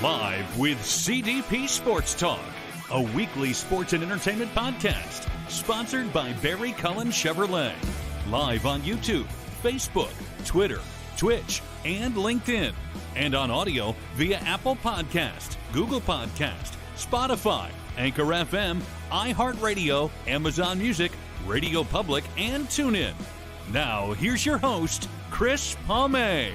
Live with CDP Sports Talk, a weekly sports and entertainment podcast sponsored by Barry Cullen Chevrolet. Live on YouTube, Facebook, Twitter, Twitch, and LinkedIn. And on audio via Apple Podcast, Google Podcast, Spotify, Anchor FM, iHeartRadio, Amazon Music, Radio Public, and TuneIn. Now, here's your host, Chris Palme.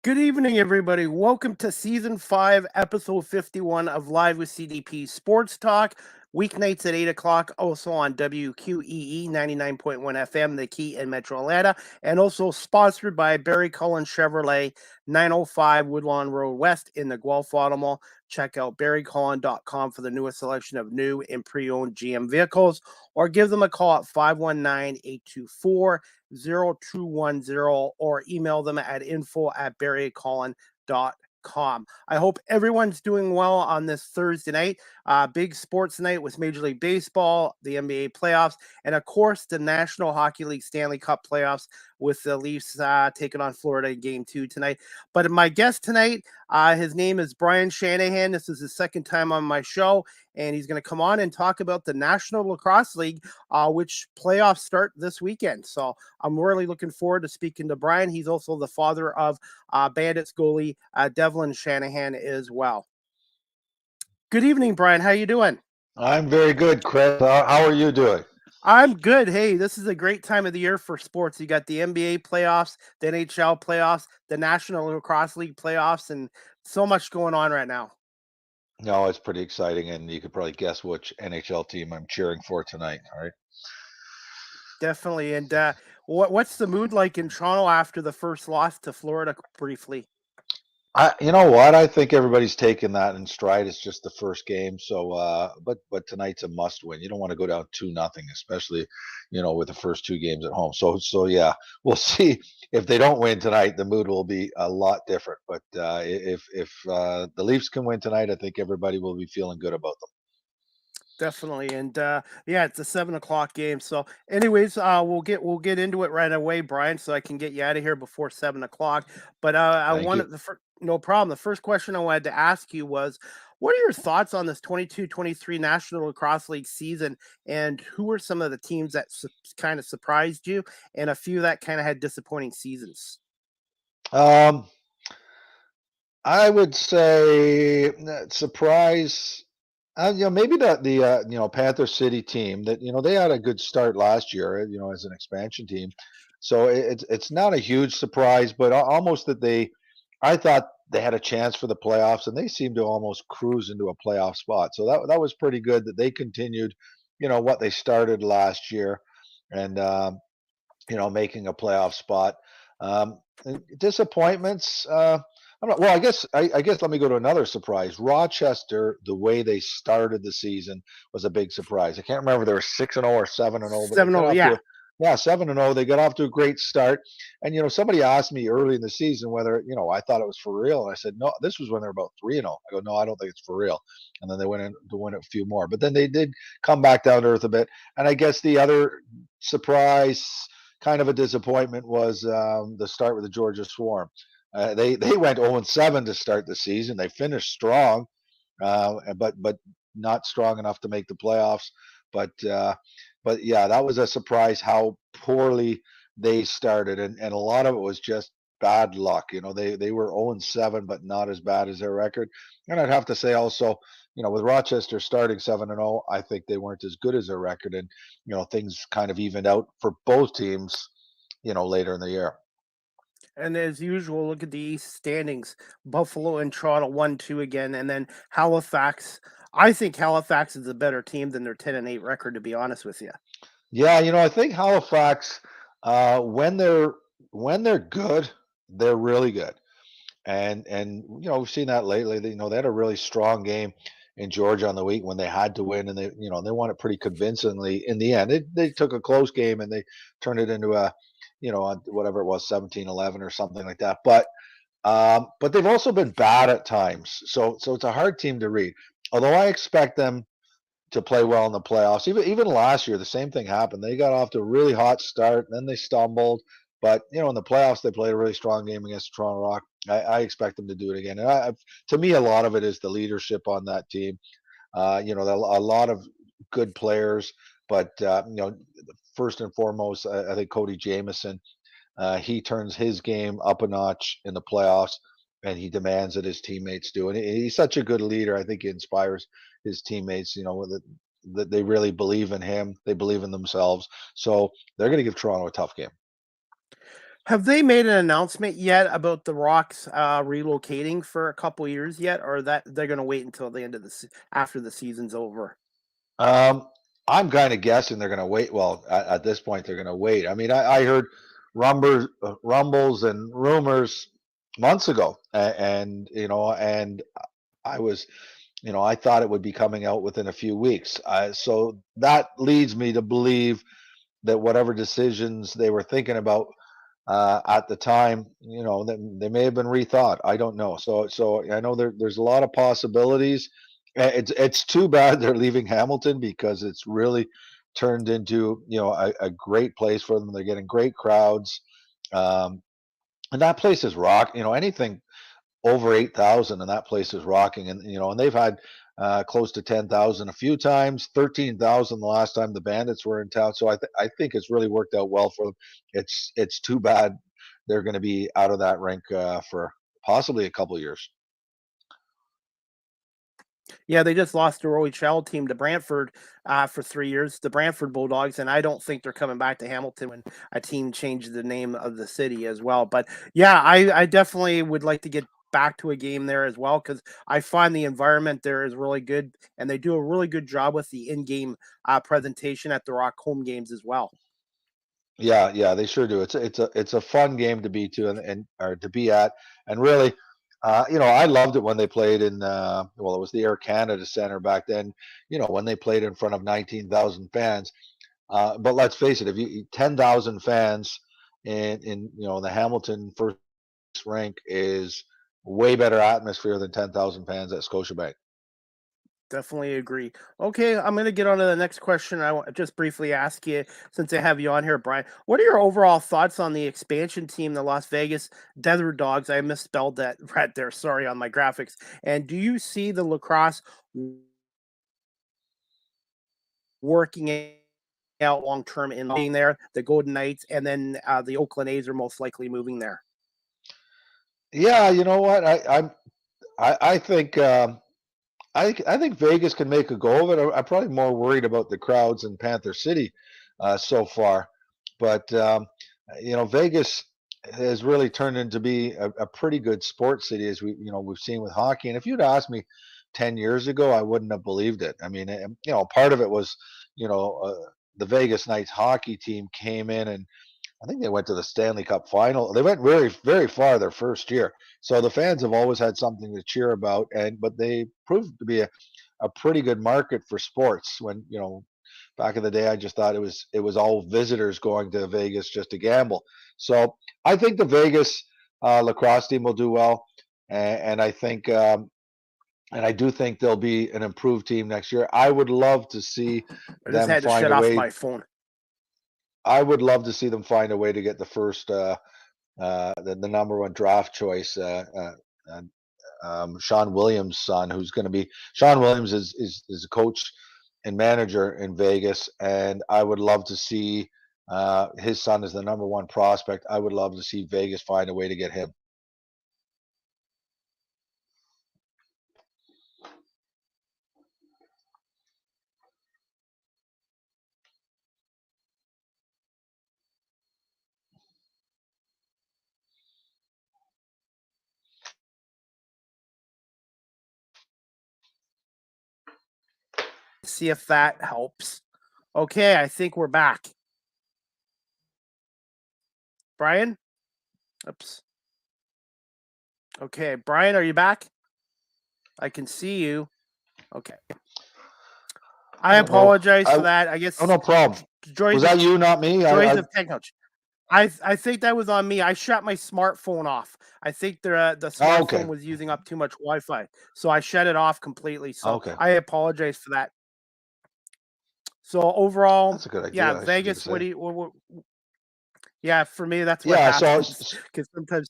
Good evening, everybody. Welcome to Season 5, Episode 51 of Live with CDP Sports Talk. Weeknights at 8 o'clock, also on WQEE 99.1 FM, The Key in Metro Atlanta, and also sponsored by Barry Cullen Chevrolet, 905 Woodlawn Road West in the Guelph Auto Mall. Check out barrycullen.com for the newest selection of new and pre-owned GM vehicles, or give them a call at 519-824-0210, or email them at info@barrycullen.com. I hope everyone's doing well on this Thursday night. Big sports night with Major League Baseball, the NBA playoffs, and of course the National Hockey League Stanley Cup playoffs with the Leafs taking on Florida in Game 2 tonight. But my guest tonight, his name is Brian Shanahan. This is his second time on my show, and he's going to come on and talk about the National Lacrosse League, which playoffs start this weekend. So I'm really looking forward to speaking to Brian. He's also the father of Bandits goalie Devlin Shanahan as well. Good evening, Brian. How you doing? I'm very good, Chris. How are you doing? I'm good. Hey, this is a great time of the year for sports. You got the NBA playoffs, the NHL playoffs, the National Lacrosse League playoffs, and so much going on right now. No, it's pretty exciting, and you could probably guess which NHL team I'm cheering for tonight. All right. Definitely. And what's the mood like in Toronto after the first loss to Florida briefly? You know what? I think everybody's taking that in stride. It's just the first game, so but tonight's a must-win. You don't want to go down 2-0, especially with the first two games at home. So yeah, we'll see if they don't win tonight. The mood will be a lot different. But if the Leafs can win tonight, I think everybody will be feeling good about them. Definitely. And yeah, it's a 7 o'clock game. So anyways, we'll get into it right away, Brian, so I can get you out of here before 7 o'clock. But I wanted no problem. The first question I wanted to ask you was, what are your thoughts on this 22-23 National Lacrosse League season, and who are some of the teams that kind of surprised you and a few that kind of had disappointing seasons? I would say surprise. Maybe the Panther City team that they had a good start last year, as an expansion team. So it's not a huge surprise, but almost that I thought they had a chance for the playoffs, and they seemed to almost cruise into a playoff spot. So that was pretty good that they continued, what they started last year, and making a playoff spot. Disappointments. Well, I guess let me go to another surprise. Rochester, the way they started the season was a big surprise. I can't remember if they were 6-0 or 7-0. 7-0, yeah. Yeah, 7-0. They got off to a great start. And somebody asked me early in the season whether I thought it was for real, and I said no. This was when they were about 3-0. I go, no, I don't think it's for real. And then they went in to win a few more, but then they did come back down to earth a bit. And I guess the other surprise, kind of a disappointment, was the start with the Georgia Swarm. They went 0-7 to start the season. They finished strong, but not strong enough to make the playoffs. But yeah, that was a surprise how poorly they started, and a lot of it was just bad luck. They were 0-7, but not as bad as their record. And I'd have to say also, with Rochester starting 7-0, I think they weren't as good as their record, and things kind of evened out for both teams, later in the year. And as usual, look at the East standings. Buffalo and Toronto 1-2 again, and then Halifax. I think Halifax is a better team than their 10-8 record, to be honest with you. Yeah, I think Halifax, when they're good, they're really good. And we've seen that lately. They had a really strong game in Georgia on the week when they had to win, and they won it pretty convincingly in the end. They took a close game and they turned it into a whatever it was, 17-11 or something like that. But they've also been bad at times. So it's a hard team to read. Although I expect them to play well in the playoffs. Even last year, the same thing happened. They got off to a really hot start, then they stumbled. But in the playoffs, they played a really strong game against Toronto Rock. I expect them to do it again. And to me, a lot of it is the leadership on that team. A lot of good players, but first and foremost, I think Cody Jamieson. He turns his game up a notch in the playoffs, and he demands that his teammates do. And he's such a good leader. I think he inspires his teammates. That they really believe in him. They believe in themselves. So they're going to give Toronto a tough game. Have they made an announcement yet about the Rocks relocating for a couple years yet, or that they're going to wait until the end of after the season's over? I'm kind of guessing they're going to wait. Well, at this point, they're going to wait. I mean, I heard rumbles and rumors months ago, and I was, I thought it would be coming out within a few weeks. So that leads me to believe that whatever decisions they were thinking about at the time, they may have been rethought. I don't know. So I know there's a lot of possibilities. It's too bad they're leaving Hamilton because it's really turned into a great place for them. They're getting great crowds, and that place is rock. Anything over 8,000 and that place is rocking. And they've had close to 10,000 a few times, 13,000 the last time the Bandits were in town. So I think it's really worked out well for them. It's too bad they're going to be out of that rink for possibly a couple years. Yeah, they just lost their OHL team to Brantford for 3 years, the Brantford Bulldogs, and I don't think they're coming back to Hamilton when a team changed the name of the city as well. But yeah, I definitely would like to get back to a game there as well because I find the environment there is really good, and they do a really good job with the in-game presentation at the Rock home games as well. Yeah, they sure do. It's a fun game to be to and or to be at, and really, I loved it when they played in it was the Air Canada Center back then. When they played in front of 19,000 fans. But let's face it, if you 10,000 fans in the Hamilton first rink is way better atmosphere than 10,000 fans at Scotiabank. Definitely agree. Okay, I'm going to get on to the next question. I want to just briefly ask you, since I have you on here, Brian, what are your overall thoughts on the expansion team, the Las Vegas Desert Dogs? I misspelled that right there. Sorry on my graphics. And do you see the Lacrosse working out long term in being there, the Golden Knights, and then the Oakland A's are most likely moving there? Yeah, you know what? I think I think Vegas can make a go of it. I'm probably more worried about the crowds in Panther City so far, but Vegas has really turned into be a pretty good sports city as we've seen with hockey. And if you'd asked me 10 years ago, I wouldn't have believed it. I mean, part of it was the Vegas Knights hockey team came in and I think they went to the Stanley Cup final. They went very, very far their first year. So the fans have always had something to cheer about, but they proved to be a pretty good market for sports. When back in the day, I just thought it was all visitors going to Vegas just to gamble. So I think the Vegas lacrosse team will do well, and I think and I do think they'll be an improved team next year. I would love to see I just them had to find shut a off way. my phone. I would love to see them find a way to get the first the number one draft choice, Sean Williams' son, who's going to be Sean Williams is a coach and manager in Vegas, and I would love to see his son is the number one prospect. I would love to see Vegas find a way to get him. See if that helps. Okay, I think we're back. Brian? Oops. Okay, Brian, are you back? I can see you. Okay. I apologize for that. I guess. Oh, no problem. Was that you, not me? Joys of technology. I think that was on me. I shut my smartphone off. I think the smartphone was using up too much Wi-Fi, so I shut it off completely. So I apologize for that. So overall, That's a good yeah, idea. I should give Vegas. us a. Yeah, for me, that's what Yeah. So happens because sometimes.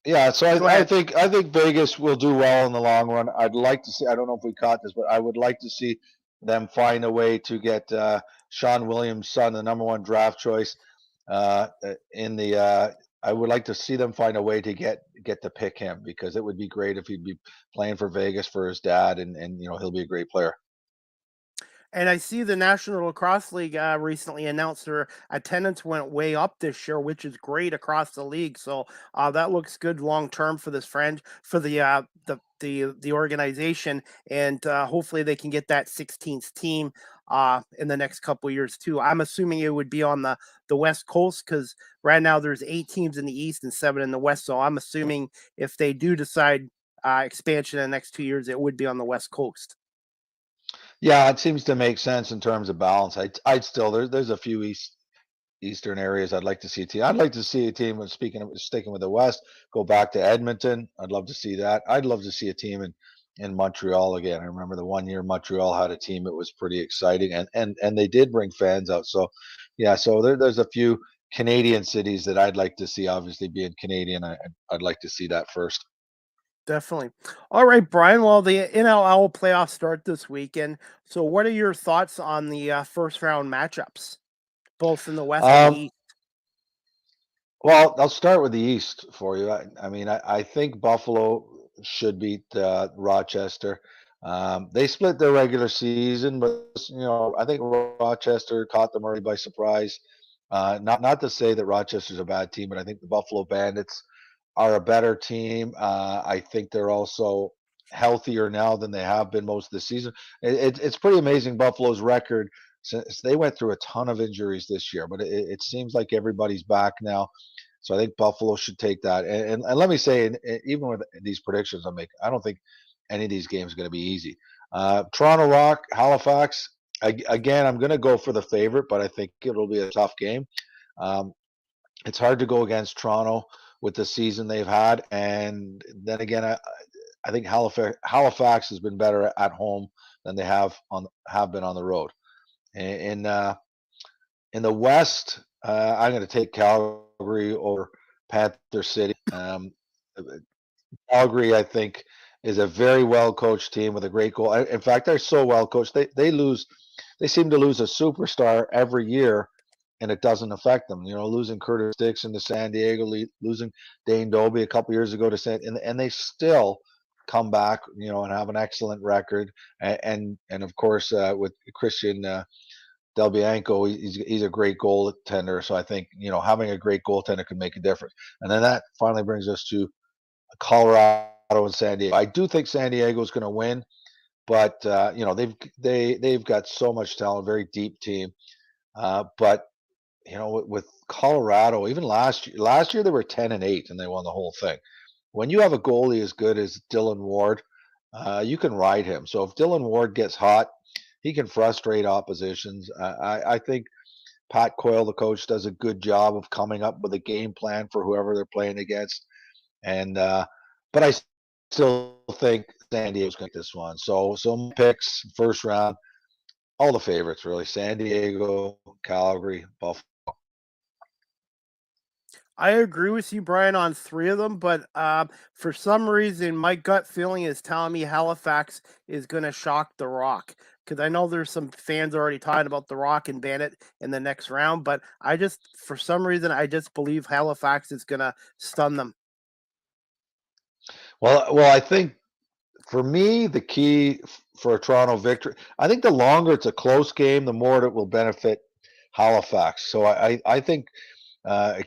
yeah. So Go I ahead. think Vegas will do well in the long run. I'd like to see. I don't know if we caught this, but I would like to see them find a way to get Sean Williams' son, the number one draft choice, in the. I would like to see them find a way to get to pick him because it would be great if he'd be playing for Vegas for his dad, and he'll be a great player. And I see the National Lacrosse League recently announced their attendance went way up this year, which is great across the league. So that looks good long term for this friend for the organization, and hopefully they can get that 16th team in the next couple of years too. I'm assuming it would be on the West Coast because right now there's 8 teams in the East and 7 in the West. So I'm assuming if they do decide expansion in the next 2 years, it would be on the West Coast. Yeah, it seems to make sense in terms of balance. I'd still there's a few eastern areas I'd like to see a team. I'd like to see a team. Speaking of sticking with the West, go back to Edmonton. I'd love to see that. I'd love to see a team in Montreal again. I remember the one year Montreal had a team. It was pretty exciting, and they did bring fans out. So yeah, so there's a few Canadian cities that I'd like to see. Obviously, being Canadian, I'd like to see that first. Definitely. All right, Brian. Well, the NLL playoffs start this weekend. So, what are your thoughts on the first round matchups, both in the West and the Um, East? Well, I'll start with the East for you. I mean, I think Buffalo should beat Rochester. They split their regular season, but I think Rochester caught them early by surprise. Not to say that Rochester's a bad team, but I think the Buffalo Bandits are a better team. I think they're also healthier now than they have been most of the season. It's pretty amazing Buffalo's record since they went through a ton of injuries this year, but it seems like everybody's back now. So I think Buffalo should take that. And let me say, even with these predictions I'm making, I don't think any of these games are going to be easy. Toronto Rock, Halifax. Again, I'm going to go for the favorite, but I think it'll be a tough game. Um, it's hard to go against Toronto with the season they've had, and then again, I think Halifax has been better at home than they have been on the road. In in the West, I'm going to take Calgary over Panther City. Calgary, I think, is a very well coached team with a great goal. In fact, they're so well coached. They seem to lose a superstar every year, and it doesn't affect them. Losing Curtis Dixon to San Diego, losing Dane Dobie a couple years ago to and they still come back, and have an excellent record. And of course, with Christian Del Bianco, he's a great goaltender. So I think having a great goaltender can make a difference. And then that finally brings us to Colorado and San Diego. I do think San Diego is going to win, but they've got so much talent, very deep team. But with Colorado, even last year they were 10-8 and they won the whole thing. When you have a goalie as good as Dylan Ward, you can ride him. So if Dylan Ward gets hot, he can frustrate oppositions. I think Pat Coyle, the coach, does a good job of coming up with a game plan for whoever they're playing against. And but I still think San Diego's going to get this one. So some picks first round, all the favorites really: San Diego, Calgary, Buffalo. I agree with you, Brian, on 3 of them, but for some reason, my gut feeling is telling me Halifax is going to shock the Rock because I know there's some fans already talking about the Rock and Bandit in the next round, but for some reason, I just believe Halifax is going to stun them. Well, I think for me the key for a Toronto victory, I think the longer it's a close game, the more it will benefit Halifax. So I think a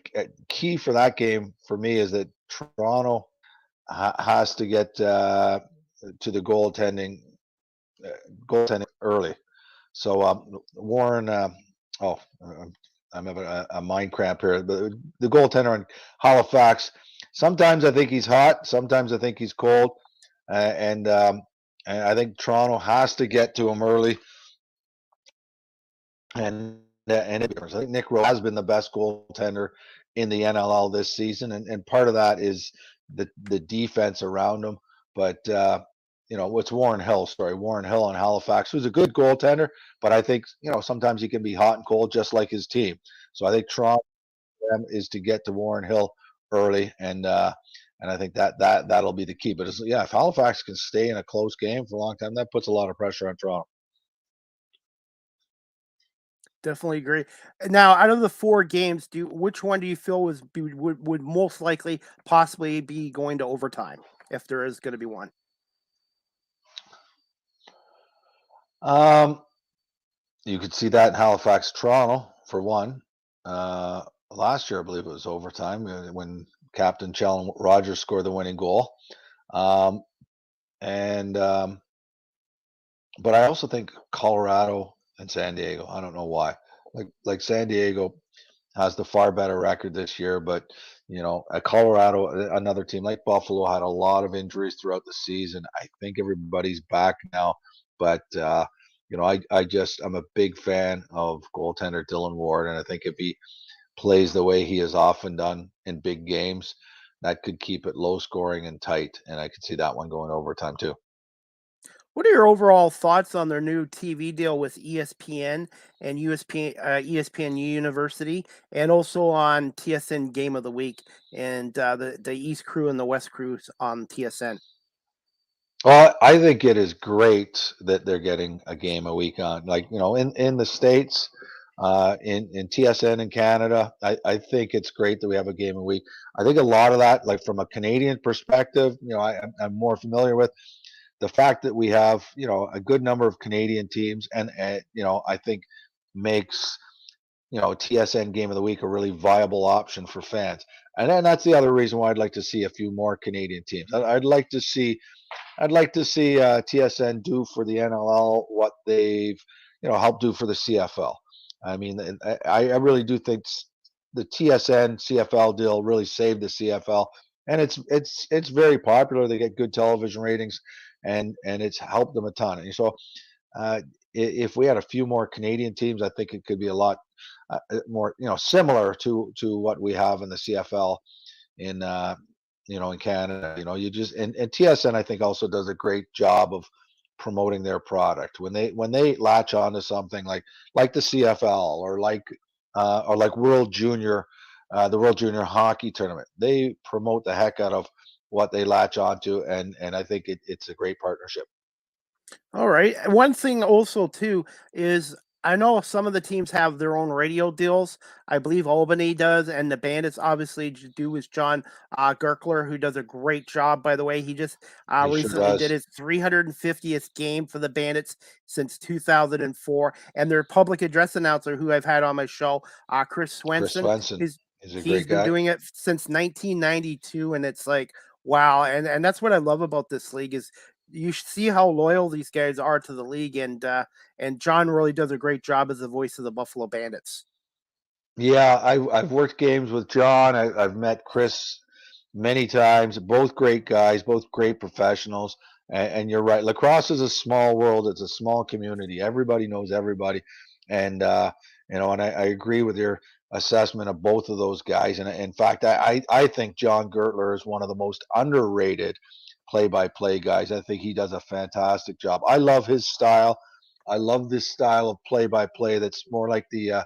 key for that game for me is that Toronto has to get to the goaltending early. So Warren, I'm having a mind cramp here. The goaltender on Halifax. Sometimes I think he's hot. Sometimes I think he's cold. And I think Toronto has to get to him early. And I think Nick Rowe has been the best goaltender in the NLL this season, and part of that is the defense around him. But it's Warren Hill. Sorry, Warren Hill in Halifax, who's a good goaltender, but I think sometimes he can be hot and cold, just like his team. So I think Toronto is to get to Warren Hill early, and I think that'll be the key. But if Halifax can stay in a close game for a long time, that puts a lot of pressure on Toronto. Definitely agree. Now, out of the 4 games, which one do you feel would most likely possibly be going to overtime, if there is going to be one? You could see that in Halifax, Toronto, for one. Last year, I believe it was overtime when Captain Challen Rogers scored the winning goal. And but I also think Colorado and San Diego. I don't know why. Like San Diego has the far better record this year, but at Colorado, another team like Buffalo had a lot of injuries throughout the season. I think everybody's back now, but I'm a big fan of goaltender Dylan Ward, and I think if he plays the way he has often done in big games, that could keep it low scoring and tight, and I could see that one going overtime too. What are your overall thoughts on their new TV deal with ESPN and ESPN University, and also on TSN Game of the Week and the East Crew and the West Crews on TSN? Well, I think it is great that they're getting a game a week on. Like, in the States, in TSN in Canada, I think it's great that we have a game a week. I think a lot of that, like from a Canadian perspective, I'm more familiar with the fact that we have, a good number of Canadian teams, and I think makes, TSN Game of the Week a really viable option for fans. And then that's the other reason why I'd like to see a few more Canadian teams. I'd like to see TSN do for the NLL what they've helped do for the CFL. I mean, I really do think the TSN CFL deal really saved the CFL, and it's very popular. They get good television ratings, and it's helped them a ton. And so, if we had a few more Canadian teams, I think it could be a lot more similar to what we have in the CFL in in Canada. You just and TSN I think also does a great job of promoting their product when they latch onto something like the CFL or like World Junior, the World Junior Hockey Tournament. They promote the heck out of what they latch onto, and I think it's a great partnership. All right. One thing also too is I know some of the teams have their own radio deals. I believe Albany does, and the Bandits obviously do with John Gerkler, who does a great job. By the way, he just He sure recently did does. his 350th game for the Bandits since 2004, and their public address announcer, who I've had on my show, Chris Chris Swenson, Swenson is is a he's great been guy. doing it since 1992, and it's like wow, and that's what I love about this league is you see how loyal these guys are to the league, and John really does a great job as the voice of the Buffalo Bandits. Yeah, I've worked games with John. I've met Chris many times. Both great guys, both great professionals. And you're right. Lacrosse is a small world. It's a small community. Everybody knows everybody. And and I agree with your assessment of both of those guys. And in fact, I think John Gertler is one of the most underrated play-by-play guys. I think he does a fantastic job. I love his style. I love this style of play-by-play that's more like the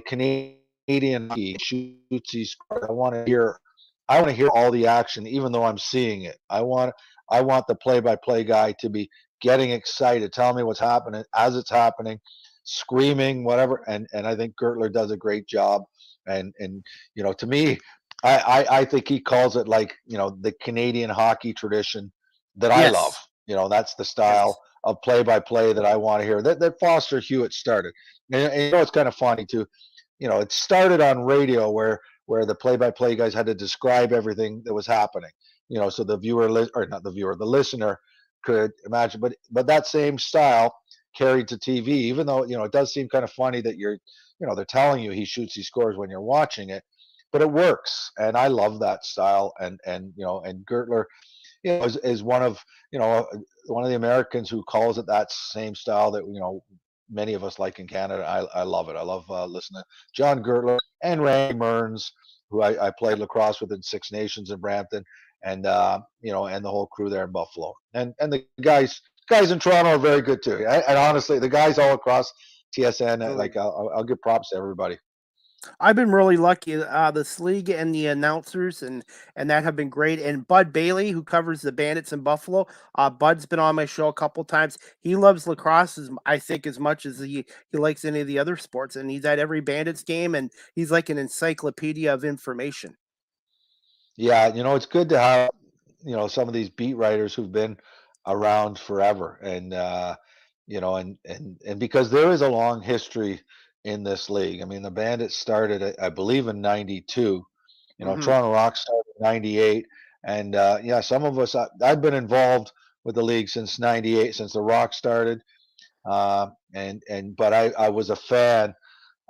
Canadian hockey shoots these scores. I want to hear all the action, even though I'm seeing it. I want the play-by-play guy to be getting excited, telling me what's happening as it's happening, screaming, whatever. And I think Gertler does a great job. And to me, I think he calls it like the Canadian hockey tradition that I love. Yes, That's the yes, style of play-by-play that I want to hear. That Foster Hewitt started. And it's kind of funny too. It started on radio where the play-by-play guys had to describe everything that was happening. So the viewer or not the viewer, the listener could imagine. But that same style carried to TV. Even though it does seem kind of funny that they're telling you he shoots, he scores when you're watching it, but it works. And I love that style. And Gertler is one of the Americans who calls it that same style that many of us like in Canada. I love it. I love listening to John Gertler and Randy Mearns, who I played lacrosse with in Six Nations in Brampton, and and the whole crew there in Buffalo, and the guys in Toronto are very good too. And honestly, the guys all across TSN, like I'll give props to everybody. I've been really lucky. This league and the announcers and that have been great. And Bud Bailey, who covers the Bandits in Buffalo, Bud's been on my show a couple times. He loves lacrosse, I think, as much as he likes any of the other sports. And he's at every Bandits game, and he's like an encyclopedia of information. Yeah, it's good to have some of these beat writers who've been around forever, and and because there is a long history in this league. I mean, the Bandits started, I believe, in '92. Hmm. Toronto Rock started in '98, and yeah, some of us. I've been involved with the league since '98, since the Rock started, but I was a fan.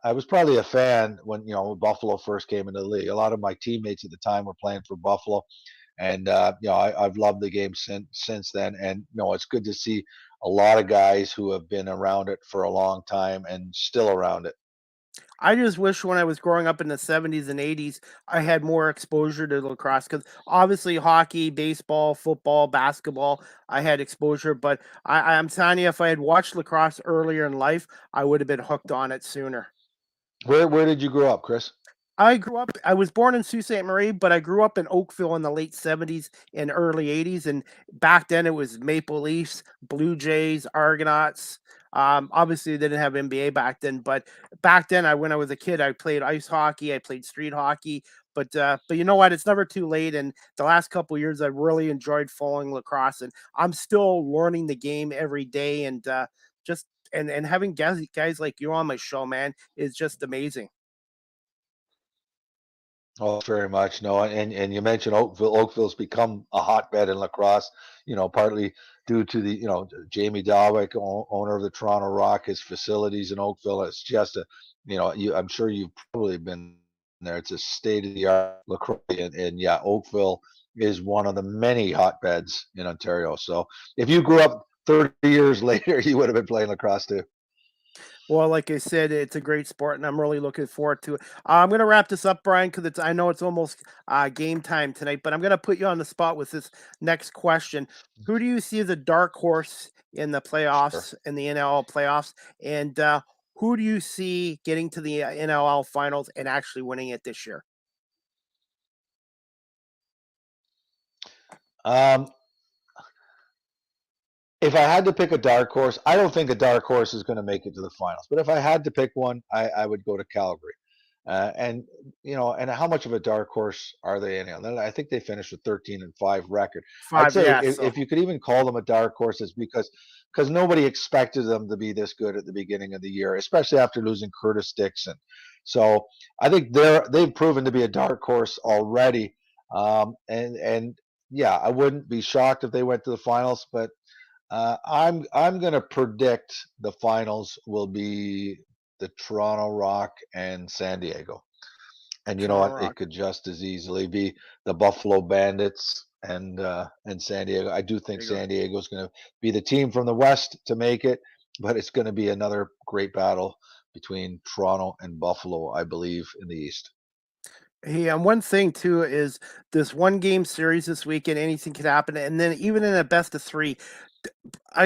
I was probably a fan when Buffalo first came into the league. A lot of my teammates at the time were playing for Buffalo, and I've loved the game since then. And it's good to see a lot of guys who have been around it for a long time and still around it. I just wish when I was growing up in the 70s and 80s, I had more exposure to lacrosse because obviously hockey, baseball, football, basketball, I had exposure. But I'm telling you, if I had watched lacrosse earlier in life, I would have been hooked on it sooner. Where did you grow up, Chris? I was born in Sault Ste. Marie, but I grew up in Oakville in the late 70s and early 80s. And back then it was Maple Leafs, Blue Jays, Argonauts. Obviously, they didn't have NBA back then, but back then, when I was a kid, I played ice hockey, I played street hockey. But you know what? It's never too late. And the last couple of years, I really enjoyed following lacrosse, and I'm still learning the game every day. And just and having guys like you on my show, man, is just amazing. Oh, very much. No, and you mentioned Oakville. Oakville's become a hotbed in lacrosse. Partly due to the Jamie Dawick, owner of the Toronto Rock, his facilities in Oakville. It's just I'm sure you've probably been there. It's a state of the art lacrosse, and yeah, Oakville is one of the many hotbeds in Ontario. So if you grew up 30 years later, you would have been playing lacrosse too. Well, like I said, it's a great sport, and I'm really looking forward to it. I'm going to wrap this up, Brian, because I know it's almost game time tonight. But I'm going to put you on the spot with this next question: who do you see as a dark horse in the Sure. playoffs, in the NLL playoffs, and who do you see getting to the NLL finals and actually winning it this year? Um, if I had to pick a dark horse, I don't think a dark horse is going to make it to the finals. But if I had to pick one, I would go to Calgary. And and how much of a dark horse are they in? I think they finished with 13-5 record. I'd Five, say yeah. So if you could even call them a dark horse, it's because nobody expected them to be this good at the beginning of the year, especially after losing Curtis Dixon. So I think they've proven to be a dark horse already. And yeah, I wouldn't be shocked if they went to the finals, but I'm going to predict the finals will be the Toronto Rock and San Diego. And you know Toronto what? It Rock. could just as easily be the Buffalo Bandits and San Diego. I do think There you go. San Diego is going to be the team from the West to make it, but it's going to be another great battle between Toronto and Buffalo, I believe, in the East. Hey, and one thing too is this one game series this weekend, anything could happen. And then even in a best of three,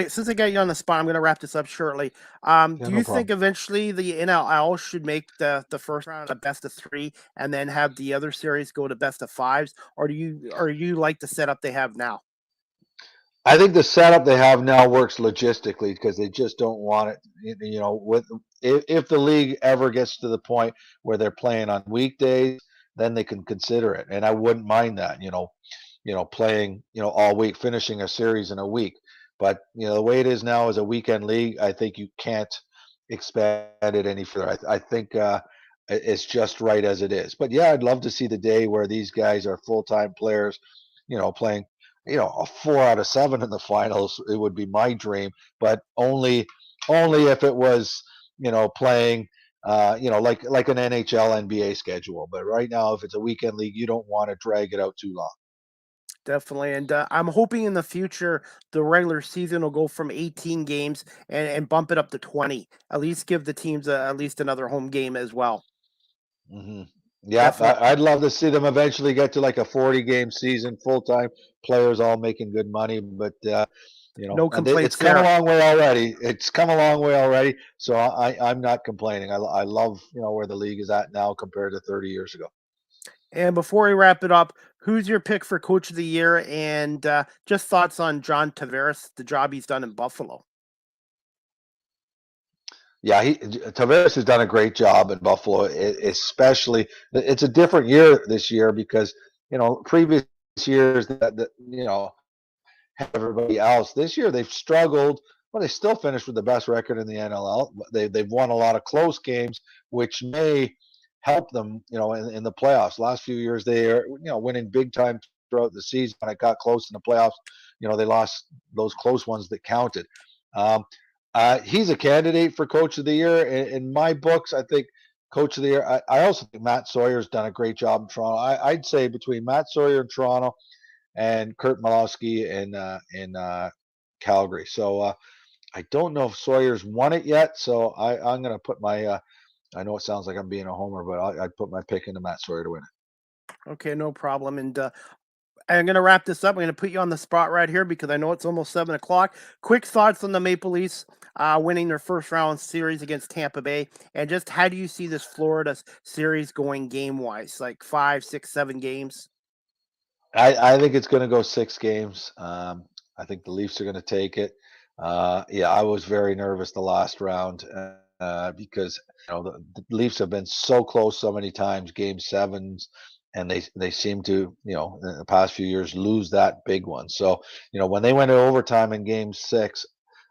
since I got you on the spot, I'm going to wrap this up shortly. Yeah, Do no you think problem. eventually the NLL should make the first round a best of three, and then have the other series go to best of fives, or you like the setup they have now? I think the setup they have now works logistically because they just don't want it. With if the league ever gets to the point where they're playing on weekdays, then they can consider it, and I wouldn't mind that. Playing all week, finishing a series in a week. But the way it is now as a weekend league, I think you can't expand it any further. I think it's just right as it is. But yeah, I'd love to see the day where these guys are full time players, playing a 4 out of 7 in the finals. It would be my dream, but only if it was playing like an NHL NBA schedule. But right now, if it's a weekend league, you don't want to drag it out too long. Definitely, and I'm hoping in the future the regular season will go from 18 games and bump it up to 20. At least give the teams at least another home game as well. Hmm. Yeah, I'd love to see them eventually get to like a 40-game season, full-time players all making good money. But No complaints it's come a there. long way already. It's come a long way already. So I'm not complaining. I love where the league is at now compared to 30 years ago. And before we wrap it up, who's your pick for Coach of the Year? And just thoughts on John Tavares, the job he's done in Buffalo. Yeah, Tavares has done a great job in Buffalo. Especially, it's a different year this year because previous years that have everybody else. This year they've struggled, but they still finished with the best record in the NLL. They've won a lot of close games, which may help them, in the playoffs. Last few years they are, winning big time throughout the season. When it got close in the playoffs, they lost those close ones that counted. Um, he's a candidate for Coach of the Year in my books. I think Coach of the Year. I also think Matt Sawyer's done a great job in Toronto. I'd say between Matt Sawyer in Toronto and Kurt Malowski in Calgary. So I don't know if Sawyer's won it yet. So I'm going to put my. I know it sounds like I'm being a homer, but I'd put my pick into Matt Sawyer to win it. Okay, no problem. And I'm going to wrap this up. I'm going to put you on the spot right here because I know it's almost 7 o'clock. Quick thoughts on the Maple Leafs winning their first round series against Tampa Bay. And just how do you see this Florida series going game-wise? Like 5, 6, 7 games? I think it's going to go 6 games. I think the Leafs are going to take it. Yeah, I was very nervous the last round because the Leafs have been so close so many times, game 7s, and they seem to in the past few years lose that big one. So when they went to overtime in game 6,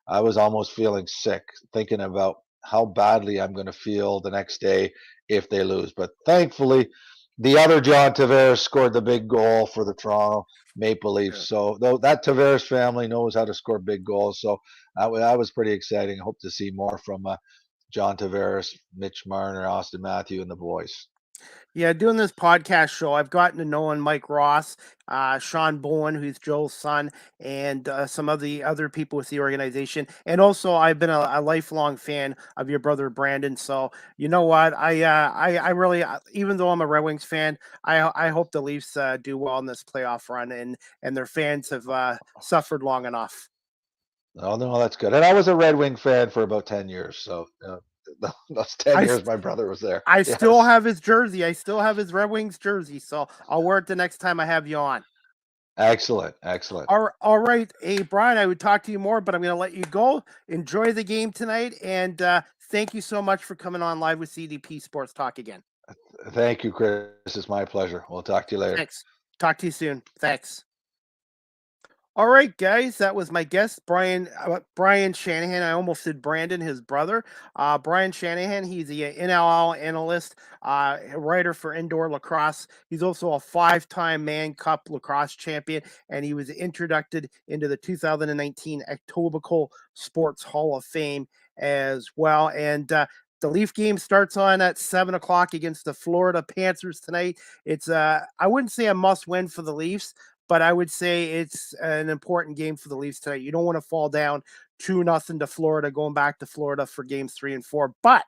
I was almost feeling sick thinking about how badly I'm going to feel the next day if they lose. But thankfully, the other John Tavares scored the big goal for the Toronto Maple Leafs. So that Tavares family knows how to score big goals. So that was pretty exciting. I hope to see more from John Tavares, Mitch Marner, Austin Matthew, and the boys. Yeah, doing this podcast show, I've gotten to know Mike Ross, Sean Bowen, who's Joel's son, and some of the other people with the organization. And also, I've been a lifelong fan of your brother Brandon. So you know what, I really, even though I'm a Red Wings fan, I hope the Leafs do well in this playoff run, and their fans have suffered long enough. Oh no, that's good. And I was a Red Wing fan for about 10 years. So those 10 years, my brother was there. I Yes. still have his jersey. I still have his Red Wings jersey. So I'll wear it the next time I have you on. Excellent. All right. Hey, Brian, I would talk to you more, but I'm going to let you go. Enjoy the game tonight. And thank you so much for coming on live with CDP Sports Talk again. Thank you, Chris. It's my pleasure. We'll talk to you later. Thanks. Talk to you soon. Thanks. All right, guys, that was my guest, Brian Shanahan. I almost said Brandon, his brother. Brian Shanahan, he's the NLL analyst, writer for Indoor Lacrosse. He's also a 5-time Mann Cup lacrosse champion, and he was introduced into the 2019 Etobicoke Sports Hall of Fame as well. And the Leaf game starts on at 7 o'clock against the Florida Panthers tonight. It's I wouldn't say a must-win for the Leafs, but I would say it's an important game for the Leafs tonight. You don't want to fall down 2-0 to Florida, going back to Florida for games 3 and 4. But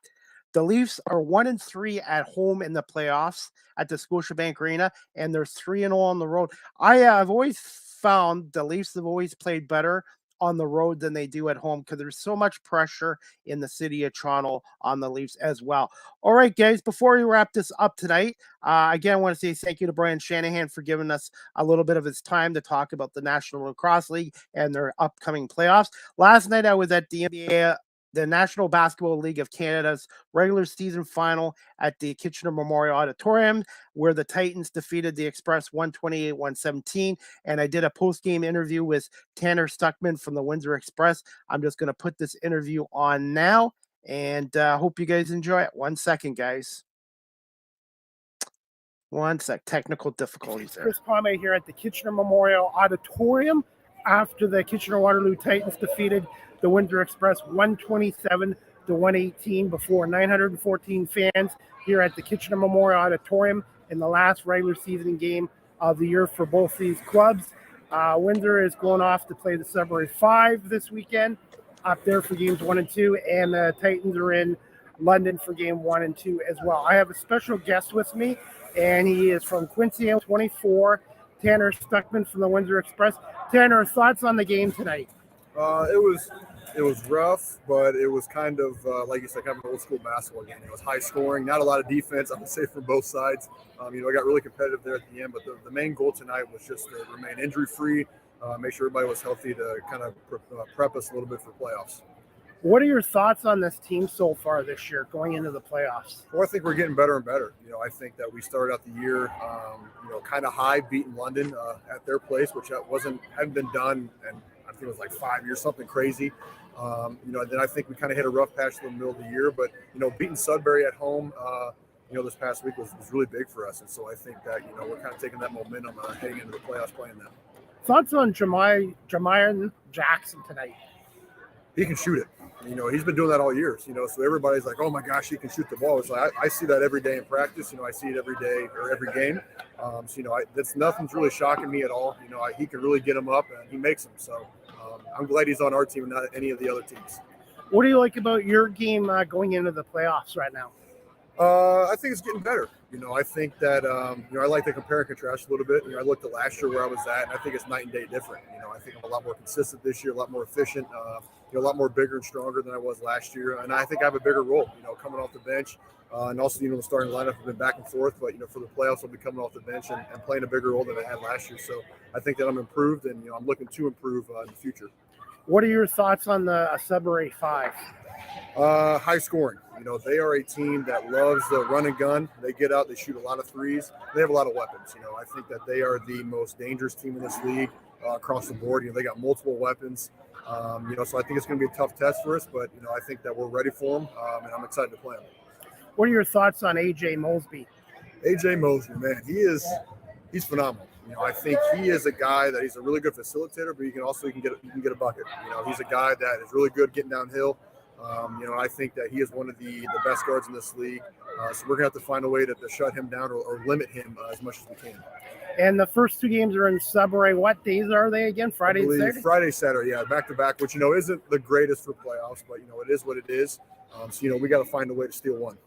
the Leafs are 1-3 at home in the playoffs at the Scotiabank Arena, and they're 3-0 on the road. I've always found the Leafs have always played better on the road than they do at home because there's so much pressure in the city of Toronto on the Leafs as well. All right, guys, before we wrap this up tonight, again, I want to say thank you to Brian Shanahan for giving us a little bit of his time to talk about the National Lacrosse League and their upcoming playoffs. Last night, I was at the NBA, the National Basketball League of Canada's regular season final at the Kitchener Memorial Auditorium, where the Titans defeated the Express 128-117. And I did a post-game interview with Tanner Stuckman from the Windsor Express. I'm just going to put this interview on now, and hope you guys enjoy it. 1 second, guys. 1 sec. Technical difficulties there. Chris Palme here at the Kitchener Memorial Auditorium after the Kitchener-Waterloo Titans defeated the Windsor Express 127-118 before 914 fans here at the Kitchener Memorial Auditorium in the last regular season game of the year for both these clubs. Windsor is going off to play the Sudbury 5 this weekend up there for games 1 and 2, and the Titans are in London for game 1 and 2 as well. I have a special guest with me, and he is from Quincy 24, Tanner Stuckman from the Windsor Express. Tanner, thoughts on the game tonight? It was rough, but it was kind of like you said, kind of an old school basketball game. It was high scoring, not a lot of defense, I would say, from both sides. It got really competitive there at the end, but the main goal tonight was just to remain injury free, make sure everybody was healthy to kind of prep us a little bit for playoffs. What are your thoughts on this team so far this year going into the playoffs? Well, I think we're getting better and better. I think that we started out the year, kind of high, beating London at their place, which hadn't been done, and I think it was like 5 years, something crazy. Then I think we kind of hit a rough patch in the middle of the year, but beating Sudbury at home, this past week was really big for us, and so I think that we're kind of taking that momentum heading into the playoffs, playing them. Thoughts on Jamiron Jackson tonight? He can shoot it. He's been doing that all year. So everybody's like, "Oh my gosh, he can shoot the ball." It's like I see that every day in practice. I see it every day or every game. That's nothing's really shocking me at all. He can really get them up, and he makes them. So I'm glad he's on our team and not any of the other teams. What do you like about your game going into the playoffs right now? I think it's getting better. I think that I like to compare and contrast a little bit. I looked at last year where I was at, and I think it's night and day different. I think I'm a lot more consistent this year, a lot more efficient, a lot more bigger and stronger than I was last year. And I think I have a bigger role, coming off the bench. And also, the starting lineup has been back and forth, but, for the playoffs, I'll be coming off the bench and playing a bigger role than I had last year. So I think that I'm improved, and, I'm looking to improve in the future. What are your thoughts on the Sudbury 5? High scoring. They are a team that loves the run and gun. They get out, they shoot a lot of threes. They have a lot of weapons. I think that they are the most dangerous team in this league across the board. They got multiple weapons. So I think it's going to be a tough test for us, but I think that we're ready for them, and I'm excited to play them. What are your thoughts on AJ Mosby? AJ Mosby, man, he's phenomenal. I think he is a guy that he's a really good facilitator, but you can get a bucket. He's a guy that is really good getting downhill. I think that he is one of the best guards in this league. So we're going to have to find a way to shut him down or limit him as much as we can. And the first 2 games are in Sudbury. What days are they again? Friday and Saturday? Friday, Saturday, yeah, back-to-back, which, isn't the greatest for playoffs, but, it is what it is. So, we got to find a way to steal one.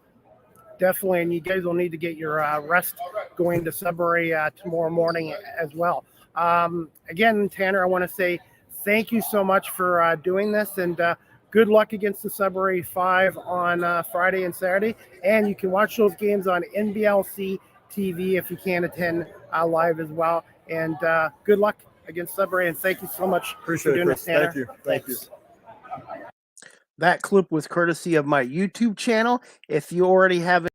Definitely, and you guys will need to get your rest going to Sudbury tomorrow morning as well. Again, Tanner, I want to say thank you so much for doing this, and good luck against the Sudbury 5 on Friday and Saturday. And you can watch those games on NBLC TV if you can attend live as well. And good luck against Sudbury, and thank you so much for doing this, Tanner. Thank you. Thank you. That clip was courtesy of my YouTube channel. If you already have it,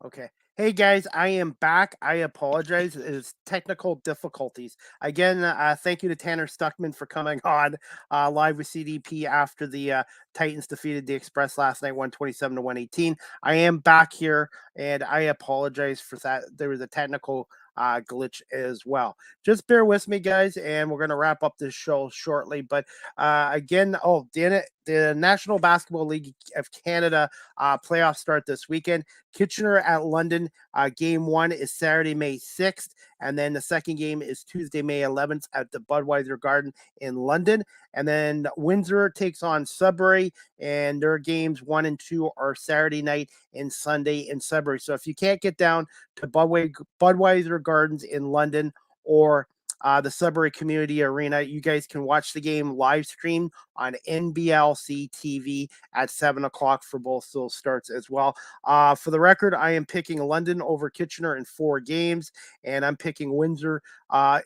okay. Hey guys, I am back. I apologize. It's technical difficulties. Again, thank you to Tanner Stuckman for coming on live with CDP after the Titans defeated the Express last night, 127 to 118. I am back here, and I apologize for that. There was a technical glitch as well. Just bear with me, guys, and we're going to wrap up this show shortly. But again, the National Basketball League of Canada playoffs start this weekend. Kitchener at London. Game 1 is Saturday, May 6th. And then the second game is Tuesday, May 11th at the Budweiser Garden in London. And then Windsor takes on Sudbury, and their games 1 and 2 are Saturday night and Sunday in Sudbury. So if you can't get down to Budweiser Gardens in London or the Sudbury Community Arena, you guys can watch the game live stream on NBLC TV at 7 o'clock for both those starts as well. For the record, I am picking London over Kitchener in 4 games, and I'm picking Windsor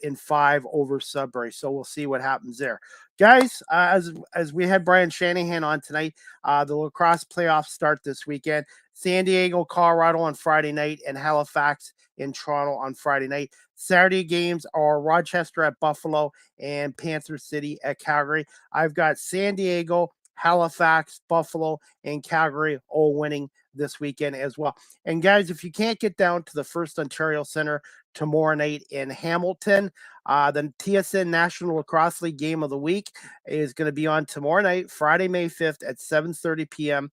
in 5 over Sudbury. So we'll see what happens there. Guys, as we had Brian Shanahan on tonight, the lacrosse playoffs start this weekend. San Diego, Colorado on Friday night, and Halifax in Toronto on Friday night. Saturday games are Rochester at Buffalo and Panther City at Calgary. I've got San Diego, Halifax, Buffalo, and Calgary all winning this weekend as well. And guys, if you can't get down to the First Ontario Center tomorrow night in Hamilton, the TSN National Lacrosse League Game of the Week is going to be on tomorrow night, Friday, May 5th at 7:30 p.m.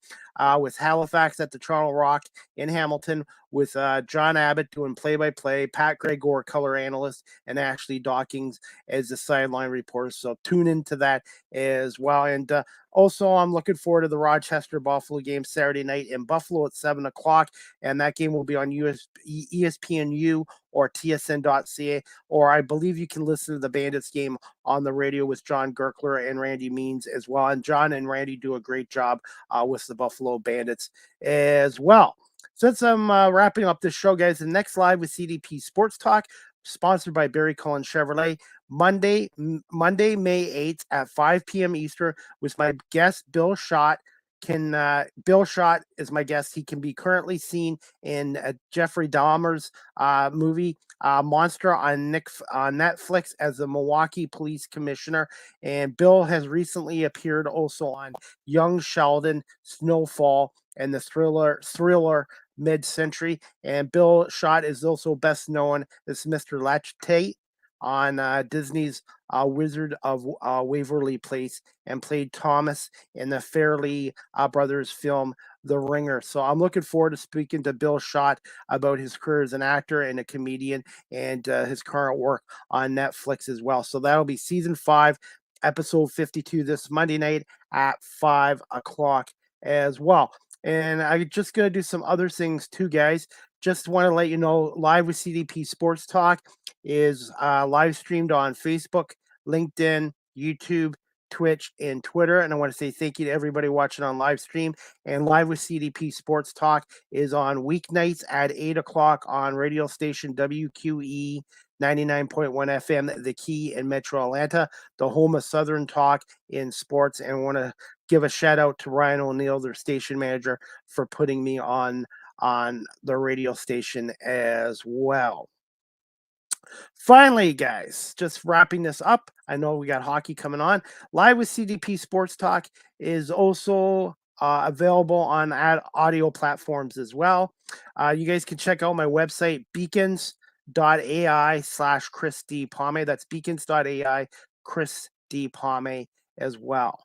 With Halifax at the Toronto Rock in Hamilton with John Abbott doing play-by-play, Pat Gregor, color analyst, and Ashley Dawkins as the sideline reporter. So tune into that as well. And also, I'm looking forward to the Rochester Buffalo game Saturday night in Buffalo at 7 o'clock. And that game will be on ESPNU or TSN.ca, or I believe you can listen to the Bandits game on the radio with John Gerkler and Randy Means as well. And John and Randy do a great job with the Buffalo Bandits as well. Since I'm wrapping up this show, guys, the next live with CDP Sports Talk, sponsored by Barry Cullen Chevrolet, Monday, May 8th at 5 p.m. Eastern with my guest, Bill Schott. Bill Schott is my guest. He can be currently seen in Jeffrey Dahmer's movie Monster on Netflix as the Milwaukee Police Commissioner, and Bill has recently appeared also on Young Sheldon, Snowfall, and the thriller Mid-Century. And Bill Schott is also best known as Mr. Latch Tate on Disney's Wizard of Waverly Place, and played Thomas in the Fairley Brothers film The Ringer. So I'm looking forward to speaking to Bill Schott about his career as an actor and a comedian, and his current work on Netflix as well. So that'll be season 5, episode 52 this Monday night at 5 o'clock as well. And I'm just going to do some other things too, guys. Just want to let you know, Live with CDP Sports Talk is live streamed on Facebook, LinkedIn, YouTube, Twitch, and Twitter. And I want to say thank you to everybody watching on live stream. And Live with CDP Sports Talk is on weeknights at 8 o'clock on radio station WQE 99.1 FM, The Key in Metro Atlanta, the home of Southern Talk in sports. And I want to give a shout out to Ryan O'Neill, their station manager, for putting me on the radio station as well. Finally, guys, just wrapping this up. I know we got hockey coming on. Live with CDP Sports Talk is also available on audio platforms as well. You guys can check out my website, beacons.ai/Chris D. Palme. That's beacons.ai, Chris D. Palme as well.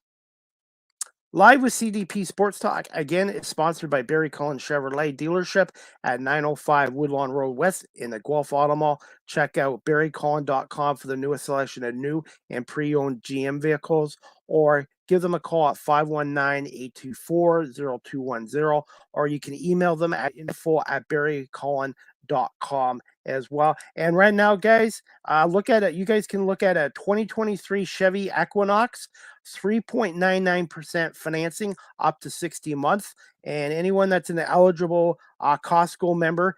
Live with CDP Sports Talk, again, is sponsored by Barry Cullen Chevrolet dealership at 905 Woodlawn Road West in the Guelph Auto Mall. Check out barrycullen.com for the newest selection of new and pre-owned GM vehicles, or give them a call at 519-824-0210, or you can email them at info@barrycullen.com as well. And right now, guys, look at it. You guys can look at a 2023 Chevy Equinox, 3.99% financing up to 60 months. And anyone that's an eligible Costco member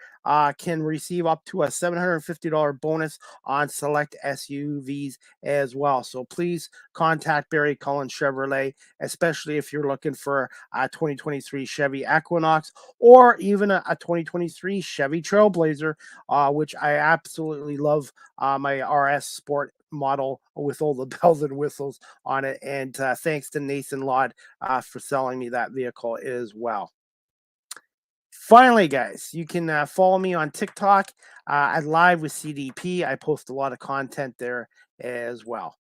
can receive up to a $750 bonus on select SUVs as well. So please contact Barry Cullen Chevrolet, especially if you're looking for a 2023 Chevy Equinox, or even a 2023 Chevy Trailblazer, which I absolutely love, my RS Sport model with all the bells and whistles on it. And thanks to Nathan Laud for selling me that vehicle as well. Finally, guys, you can follow me on TikTok at Live with CDP. I post a lot of content there as well.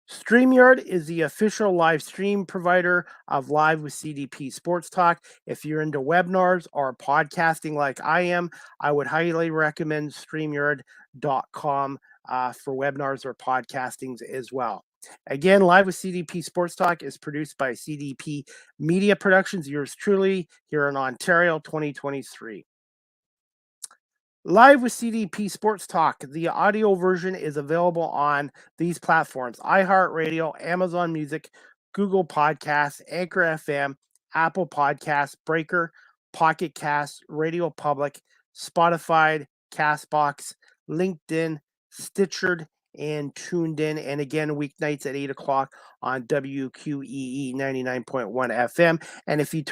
StreamYard is the official live stream provider of Live with CDP Sports Talk. If you're into webinars or podcasting like I am, I would highly recommend StreamYard.com for webinars or podcastings as well. Again, Live with CDP Sports Talk is produced by CDP Media Productions, yours truly, here in Ontario, 2023. Live with CDP Sports Talk, the audio version is available on these platforms: iHeartRadio, Amazon Music, Google Podcasts, Anchor FM, Apple Podcasts, Breaker, Pocket Casts, Radio Public, Spotify, Castbox, LinkedIn, Stitcher, and tuned in. And again, weeknights at 8 o'clock on WQEE 99.1 FM. And if you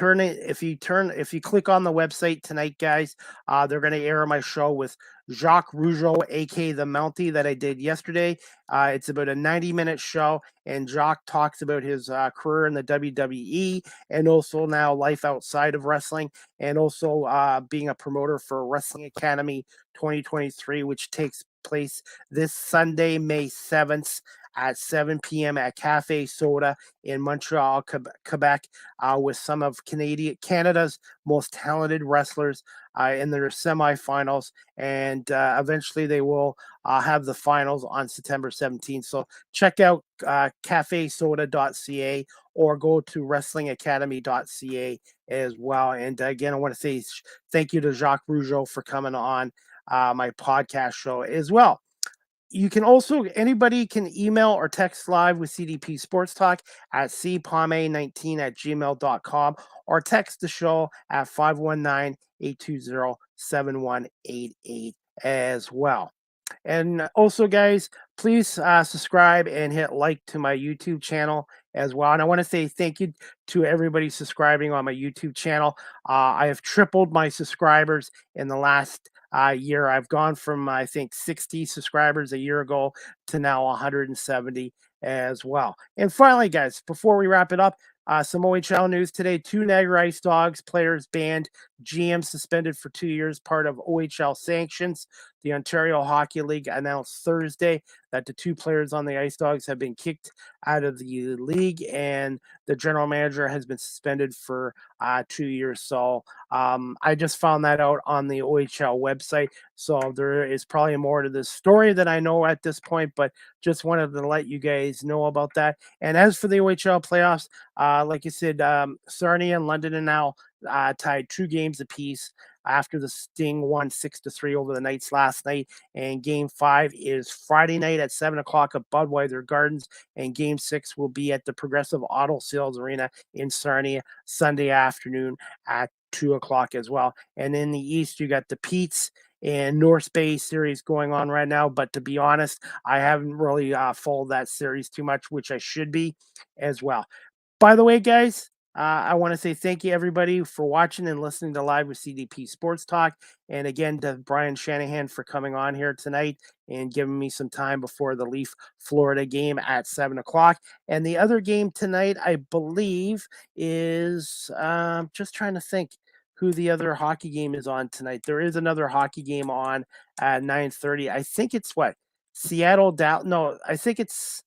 click on the website tonight, guys, they're going to air my show with Jacques Rougeau, aka the Mountie, that I did yesterday. It's about a 90-minute show, and Jacques talks about his career in the WWE and also now life outside of wrestling, and also being a promoter for Wrestling Academy 2023, which takes place this Sunday, May 7th at 7 p.m. at Cafe Soda in Montreal, Quebec, with some of Canada's most talented wrestlers in their semifinals. And eventually they will have the finals on September 17th. So check out cafesoda.ca or go to wrestlingacademy.ca as well. And again, I want to say thank you to Jacques Rougeau for coming on my podcast show as well. You can also, anybody can email or text live with CDP Sports Talk at cpame19@gmail.com or text the show at 519-820-7188 as well. And also, guys, please subscribe and hit like to my YouTube channel as well. And I want to say thank you to everybody subscribing on my YouTube channel. I have tripled my subscribers in the last year. I've gone from, I think, 60 subscribers a year ago to now 170 as well. And finally, guys, before we wrap it up, some OHL news today. 2 Niagara Ice Dogs players banned, GM suspended for 2 years, part of OHL sanctions. The Ontario Hockey League announced Thursday that the 2 players on the Ice Dogs have been kicked out of the league, and the general manager has been suspended for 2 years. So I just found that out on the OHL website. So there is probably more to this story than I know at this point, but just wanted to let you guys know about that. And as for the OHL playoffs, like you said, Sarnia and London are now tied 2 games apiece after the Sting won 6-3 over the Knights last night. And Game 5 is Friday night at 7 o'clock at Budweiser Gardens, and Game 6 will be at the Progressive Auto Sales Arena in Sarnia Sunday afternoon at 2 o'clock as well. And in the East, you got the Pete's and North Bay series going on right now. But to be honest, I haven't really followed that series too much, which I should be as well. By the way, guys, I want to say thank you, everybody, for watching and listening to Live with CDP Sports Talk. And again, to Brian Shanahan for coming on here tonight and giving me some time before the Leaf Florida game at 7 o'clock. And the other game tonight, I believe, is just trying to think who the other hockey game is on tonight. There is another hockey game on at 9:30. I think it's what? Seattle, Dallas. No, I think it's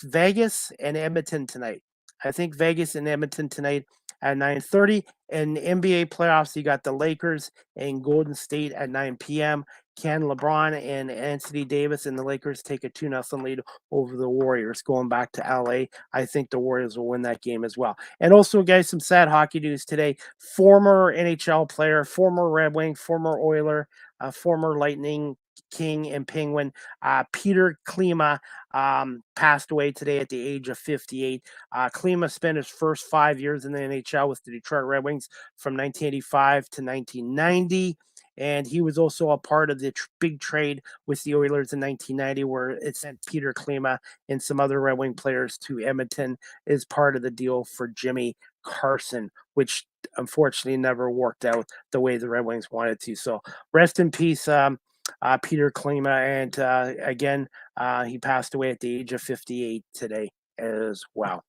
Vegas and Edmonton tonight. I think Vegas and Edmonton tonight at 9:30. And NBA playoffs, you got the Lakers and Golden State at 9 p.m. Can LeBron and Anthony Davis and the Lakers take a 2-0 lead over the Warriors going back to LA? I think the Warriors will win that game as well. And also, guys, some sad hockey news today. Former NHL player, former Red Wing, former Oiler, former Lightning King and Penguin, Peter Klima, passed away today at the age of 58. Klima spent his first 5 years in the NHL with the Detroit Red Wings from 1985 to 1990. And he was also a part of the big trade with the Oilers in 1990, where it sent Peter Klima and some other Red Wing players to Edmonton as part of the deal for Jimmy Carson, which unfortunately never worked out the way the Red Wings wanted to. So rest in peace, Peter Klima. And again, he passed away at the age of 58 today as well.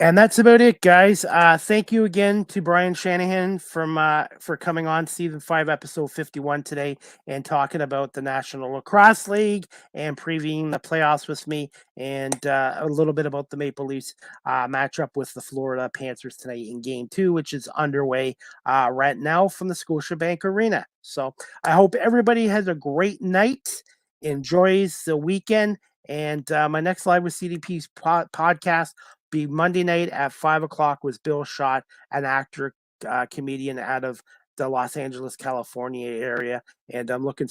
And that's about it, guys. Thank you again to Brian Shanahan for coming on season 5, episode 51 today and talking about the National Lacrosse League and previewing the playoffs with me, and a little bit about the Maple Leafs matchup with the Florida Panthers tonight in Game 2, which is underway right now from the Scotiabank Arena. So I hope everybody has a great night, enjoys the weekend, and my next Live with CDP's podcast be Monday night at 5 o'clock with Bill Schott, an actor, comedian out of the Los Angeles, California area. And I'm looking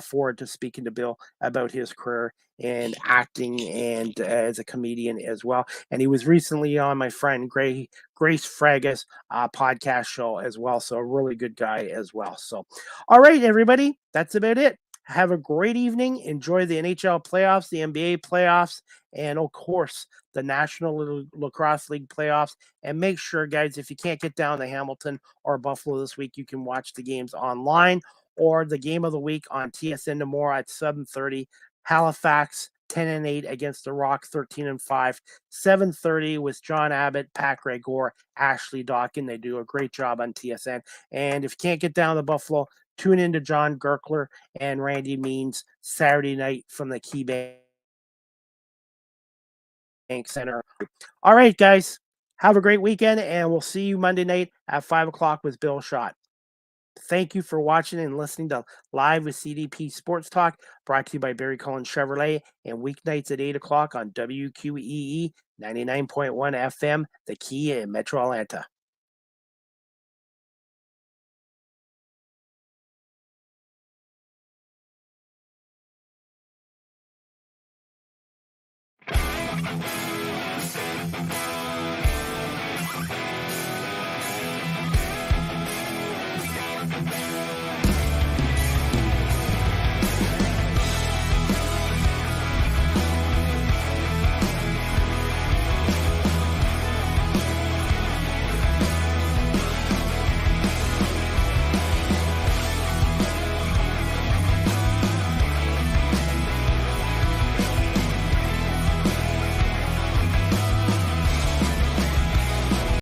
forward to speaking to Bill about his career in acting and as a comedian as well. And he was recently on my friend Grace Fraga's podcast show as well. So a really good guy as well. So, all right, everybody, that's about it. Have a great evening. Enjoy the NHL playoffs, the NBA playoffs, and of course, the National Lacrosse League playoffs. And make sure, guys, if you can't get down to Hamilton or Buffalo this week, you can watch the games online or the game of the week on TSN tomorrow at 7:30. Halifax 10-8 against the Rock 13-5. 7:30 with John Abbott, Pat Gregor, Ashley Dawkin. They do a great job on TSN. And if you can't get down to Buffalo, tune into John Gerkler and Randy Means Saturday night from the KeyBank Center. All right, guys. Have a great weekend, and we'll see you Monday night at 5 o'clock with Bill Schott. Thank you for watching and listening to Live with CDP Sports Talk, brought to you by Barry Cullen Chevrolet, and weeknights at 8 o'clock on WQEE 99.1 FM, The Key in Metro Atlanta.